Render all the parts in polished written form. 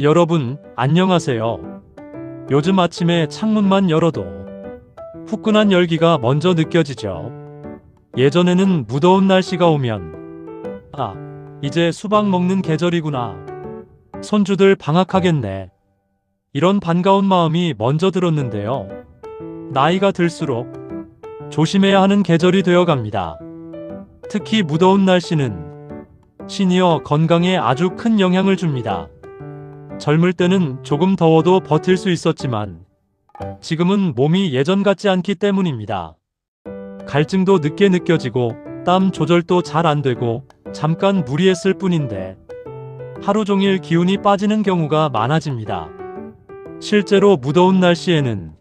여러분, 안녕하세요. 요즘 아침에 창문만 열어도 후끈한 열기가 먼저 느껴지죠. 예전에는 무더운 날씨가 오면 이제 수박 먹는 계절이구나. 손주들 방학하겠네. 이런 반가운 마음이 먼저 들었는데요. 나이가 들수록 조심해야 하는 계절이 되어갑니다. 특히 무더운 날씨는 시니어 건강에 아주 큰 영향을 줍니다. 젊을 때는 조금 더워도 버틸 수 있었지만 지금은 몸이 예전 같지 않기 때문입니다. 갈증도 늦게 느껴지고 땀 조절도 잘 안 되고 잠깐 무리했을 뿐인데 하루 종일 기운이 빠지는 경우가 많아집니다. 실제로 무더운 날씨에는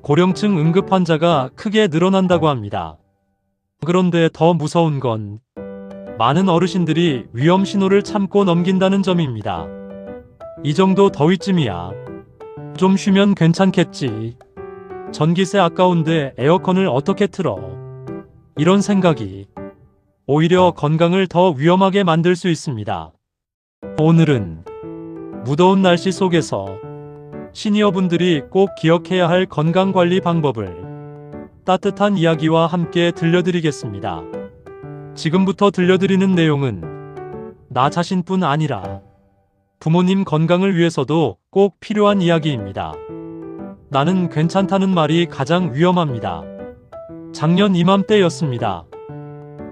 고령층 응급 환자가 크게 늘어난다고 합니다. 그런데 더 무서운 건 많은 어르신들이 위험 신호를 참고 넘긴다는 점입니다. 이 정도 더위쯤이야. 좀 쉬면 괜찮겠지. 전기세 아까운데 에어컨을 어떻게 틀어. 이런 생각이 오히려 건강을 더 위험하게 만들 수 있습니다. 오늘은 무더운 날씨 속에서 시니어분들이 꼭 기억해야 할 건강관리 방법을 따뜻한 이야기와 함께 들려드리겠습니다. 지금부터 들려드리는 내용은 나 자신뿐 아니라 부모님 건강을 위해서도 꼭 필요한 이야기입니다. 나는 괜찮다는 말이 가장 위험합니다. 작년 이맘때였습니다.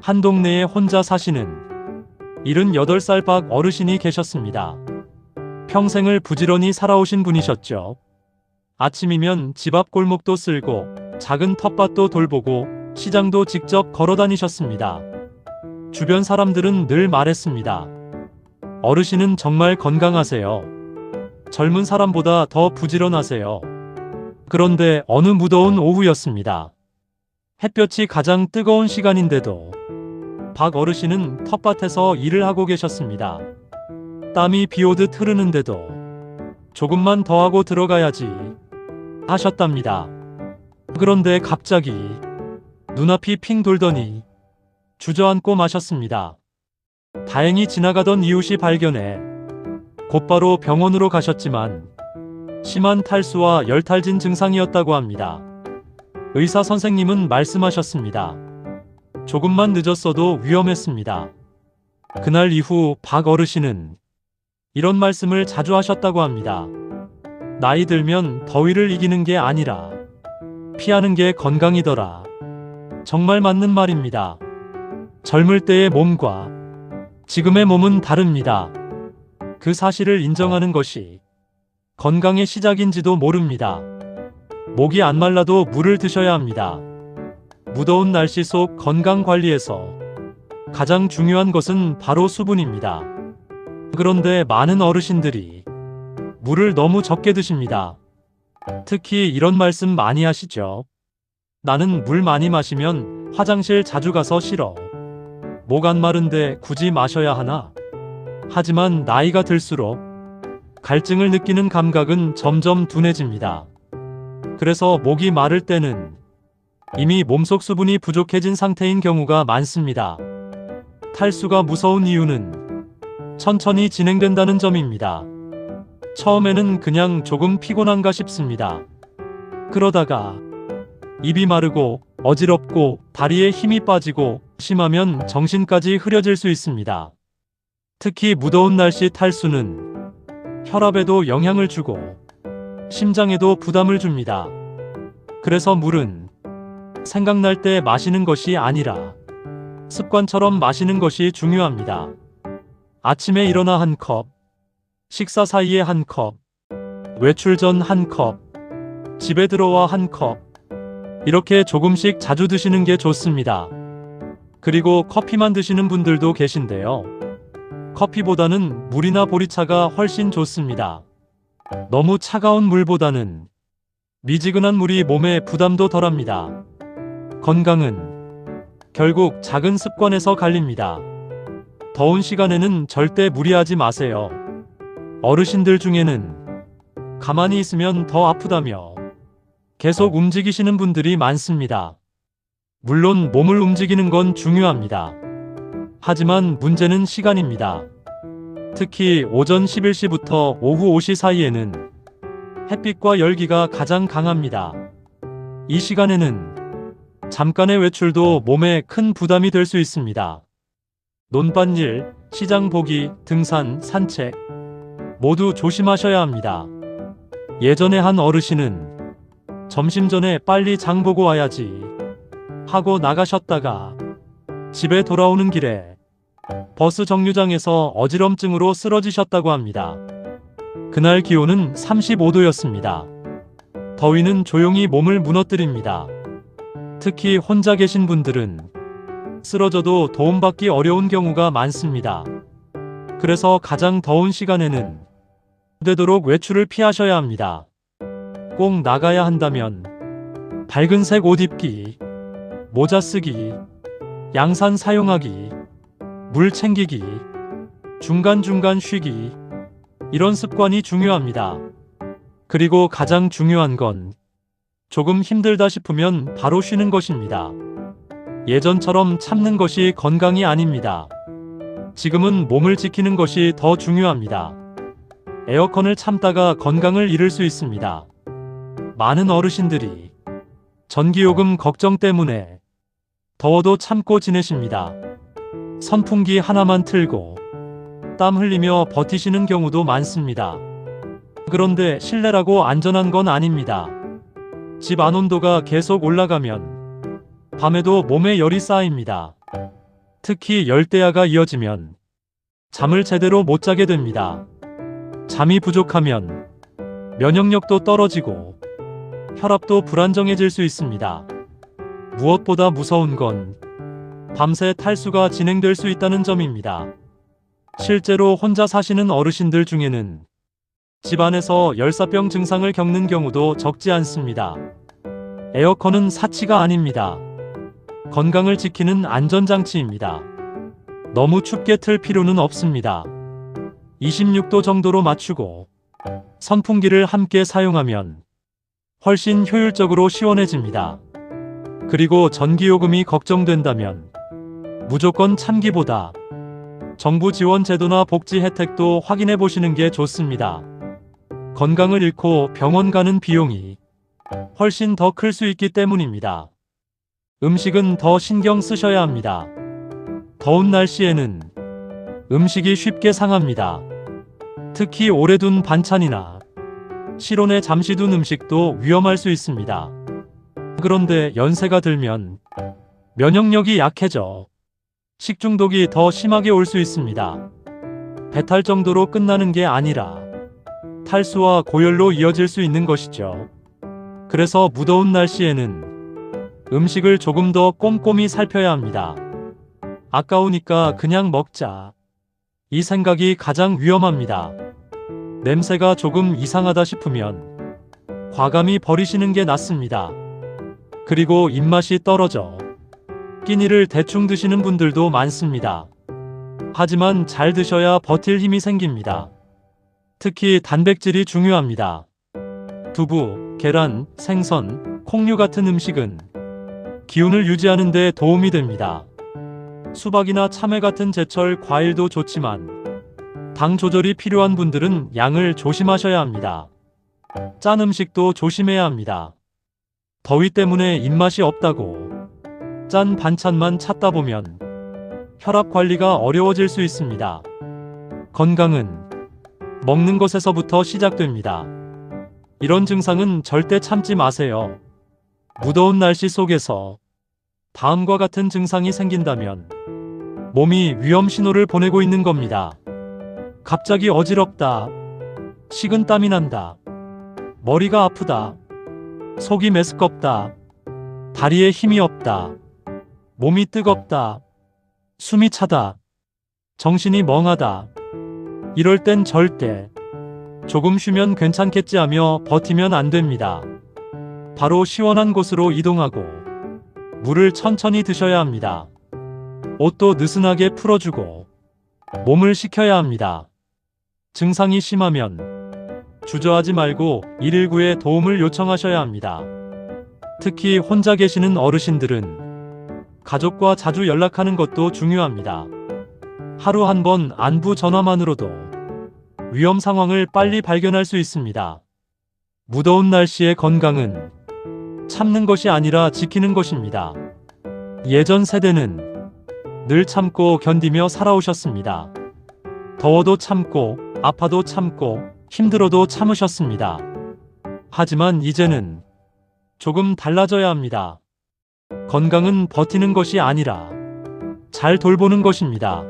한 동네에 혼자 사시는 78살 박 어르신이 계셨습니다. 평생을 부지런히 살아오신 분이셨죠. 아침이면 집 앞 골목도 쓸고 작은 텃밭도 돌보고 시장도 직접 걸어 다니셨습니다. 주변 사람들은 늘 말했습니다. 어르신은 정말 건강하세요. 젊은 사람보다 더 부지런하세요. 그런데 어느 무더운 오후였습니다. 햇볕이 가장 뜨거운 시간인데도 박 어르신은 텃밭에서 일을 하고 계셨습니다. 땀이 비오듯 흐르는데도 조금만 더 하고 들어가야지 하셨답니다. 그런데 갑자기 눈앞이 핑 돌더니 주저앉고 마셨습니다. 다행히 지나가던 이웃이 발견해 곧바로 병원으로 가셨지만 심한 탈수와 열탈진 증상이었다고 합니다. 의사 선생님은 말씀하셨습니다. 조금만 늦었어도 위험했습니다. 그날 이후 박 어르신은 이런 말씀을 자주 하셨다고 합니다. 나이 들면 더위를 이기는 게 아니라 피하는 게 건강이더라. 정말 맞는 말입니다. 젊을 때의 몸과 지금의 몸은 다릅니다. 그 사실을 인정하는 것이 건강의 시작인지도 모릅니다. 목이 안 말라도 물을 드셔야 합니다. 무더운 날씨 속 건강 관리에서 가장 중요한 것은 바로 수분입니다. 그런데 많은 어르신들이 물을 너무 적게 드십니다. 특히 이런 말씀 많이 하시죠. 나는 물 많이 마시면 화장실 자주 가서 싫어. 목 안 마른데 굳이 마셔야 하나? 하지만 나이가 들수록 갈증을 느끼는 감각은 점점 둔해집니다. 그래서 목이 마를 때는 이미 몸속 수분이 부족해진 상태인 경우가 많습니다. 탈수가 무서운 이유는 천천히 진행된다는 점입니다. 처음에는 그냥 조금 피곤한가 싶습니다. 그러다가 입이 마르고 어지럽고 다리에 힘이 빠지고 심하면 정신까지 흐려질 수 있습니다. 특히 무더운 날씨 탈수는 혈압에도 영향을 주고 심장에도 부담을 줍니다. 그래서 물은 생각날 때 마시는 것이 아니라 습관처럼 마시는 것이 중요합니다. 아침에 일어나 한 컵, 식사 사이에 한 컵, 외출 전 한 컵, 집에 들어와 한 컵, 이렇게 조금씩 자주 드시는 게 좋습니다. 그리고 커피만 드시는 분들도 계신데요. 커피보다는 물이나 보리차가 훨씬 좋습니다. 너무 차가운 물보다는 미지근한 물이 몸에 부담도 덜합니다. 건강은 결국 작은 습관에서 갈립니다. 더운 시간에는 절대 무리하지 마세요. 어르신들 중에는 가만히 있으면 더 아프다며 계속 움직이시는 분들이 많습니다. 물론 몸을 움직이는 건 중요합니다. 하지만 문제는 시간입니다. 특히 오전 11시부터 오후 5시 사이에는 햇빛과 열기가 가장 강합니다. 이 시간에는 잠깐의 외출도 몸에 큰 부담이 될 수 있습니다. 논밭일, 시장 보기, 등산, 산책 모두 조심하셔야 합니다. 예전에 한 어르신은 점심 전에 빨리 장 보고 와야지 하고 나가셨다가 집에 돌아오는 길에 버스 정류장에서 어지럼증으로 쓰러지셨다고 합니다. 그날 기온은 35도였습니다. 더위는 조용히 몸을 무너뜨립니다. 특히 혼자 계신 분들은 쓰러져도 도움받기 어려운 경우가 많습니다. 그래서 가장 더운 시간에는 되도록 외출을 피하셔야 합니다. 꼭 나가야 한다면 밝은 색 옷 입기, 모자 쓰기, 양산 사용하기, 물 챙기기, 중간중간 쉬기 이런 습관이 중요합니다. 그리고 가장 중요한 건 조금 힘들다 싶으면 바로 쉬는 것입니다. 예전처럼 참는 것이 건강이 아닙니다. 지금은 몸을 지키는 것이 더 중요합니다. 에어컨을 참다가 건강을 잃을 수 있습니다. 많은 어르신들이 전기요금 걱정 때문에 더워도 참고 지내십니다. 선풍기 하나만 틀고 땀 흘리며 버티시는 경우도 많습니다. 그런데 실내라고 안전한 건 아닙니다. 집 안 온도가 계속 올라가면 밤에도 몸에 열이 쌓입니다. 특히 열대야가 이어지면 잠을 제대로 못 자게 됩니다. 잠이 부족하면 면역력도 떨어지고 혈압도 불안정해질 수 있습니다. 무엇보다 무서운 건 밤새 탈수가 진행될 수 있다는 점입니다. 실제로 혼자 사시는 어르신들 중에는 집안에서 열사병 증상을 겪는 경우도 적지 않습니다. 에어컨은 사치가 아닙니다. 건강을 지키는 안전장치입니다. 너무 춥게 틀 필요는 없습니다. 26도 정도로 맞추고 선풍기를 함께 사용하면 훨씬 효율적으로 시원해집니다. 그리고 전기요금이 걱정된다면 무조건 참기보다 정부 지원 제도나 복지 혜택도 확인해 보시는 게 좋습니다. 건강을 잃고 병원 가는 비용이 훨씬 더 클 수 있기 때문입니다. 음식은 더 신경 쓰셔야 합니다. 더운 날씨에는 음식이 쉽게 상합니다. 특히 오래 둔 반찬이나 실온에 잠시 둔 음식도 위험할 수 있습니다. 그런데 연세가 들면 면역력이 약해져 식중독이 더 심하게 올 수 있습니다. 배탈 정도로 끝나는 게 아니라 탈수와 고열로 이어질 수 있는 것이죠. 그래서 무더운 날씨에는 음식을 조금 더 꼼꼼히 살펴야 합니다. 아까우니까 그냥 먹자. 이 생각이 가장 위험합니다. 냄새가 조금 이상하다 싶으면 과감히 버리시는 게 낫습니다. 그리고 입맛이 떨어져 끼니를 대충 드시는 분들도 많습니다. 하지만 잘 드셔야 버틸 힘이 생깁니다. 특히 단백질이 중요합니다. 두부, 계란, 생선, 콩류 같은 음식은 기운을 유지하는 데 도움이 됩니다. 수박이나 참외 같은 제철 과일도 좋지만 당 조절이 필요한 분들은 양을 조심하셔야 합니다. 짠 음식도 조심해야 합니다. 더위 때문에 입맛이 없다고 짠 반찬만 찾다 보면 혈압 관리가 어려워질 수 있습니다. 건강은 먹는 것에서부터 시작됩니다. 이런 증상은 절대 참지 마세요. 무더운 날씨 속에서 다음과 같은 증상이 생긴다면 몸이 위험 신호를 보내고 있는 겁니다. 갑자기 어지럽다. 식은 땀이 난다. 머리가 아프다. 속이 메스껍다. 다리에 힘이 없다. 몸이 뜨겁다. 숨이 차다. 정신이 멍하다. 이럴 땐 절대 조금 쉬면 괜찮겠지 하며 버티면 안 됩니다. 바로 시원한 곳으로 이동하고 물을 천천히 드셔야 합니다. 옷도 느슨하게 풀어주고 몸을 식혀야 합니다. 증상이 심하면 주저하지 말고 119에 도움을 요청하셔야 합니다. 특히 혼자 계시는 어르신들은 가족과 자주 연락하는 것도 중요합니다. 하루 한 번 안부 전화만으로도 위험 상황을 빨리 발견할 수 있습니다. 무더운 날씨의 건강은 참는 것이 아니라 지키는 것입니다. 예전 세대는 늘 참고 견디며 살아오셨습니다. 더워도 참고, 아파도 참고, 힘들어도 참으셨습니다. 하지만 이제는 조금 달라져야 합니다. 건강은 버티는 것이 아니라 잘 돌보는 것입니다.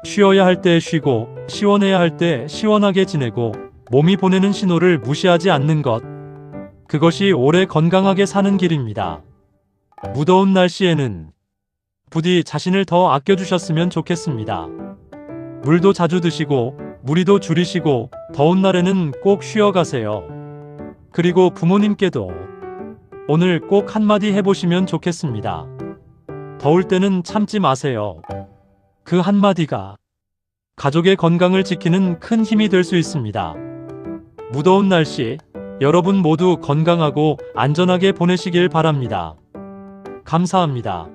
쉬어야 할 때 쉬고, 시원해야 할 때 시원하게 지내고, 몸이 보내는 신호를 무시하지 않는 것. 그것이 오래 건강하게 사는 길입니다. 무더운 날씨에는 부디 자신을 더 아껴주셨으면 좋겠습니다. 물도 자주 드시고, 무리도 줄이시고, 더운 날에는 꼭 쉬어가세요. 그리고 부모님께도 오늘 꼭 한마디 해보시면 좋겠습니다. 더울 때는 참지 마세요. 그 한마디가 가족의 건강을 지키는 큰 힘이 될 수 있습니다. 무더운 날씨, 여러분 모두 건강하고 안전하게 보내시길 바랍니다. 감사합니다.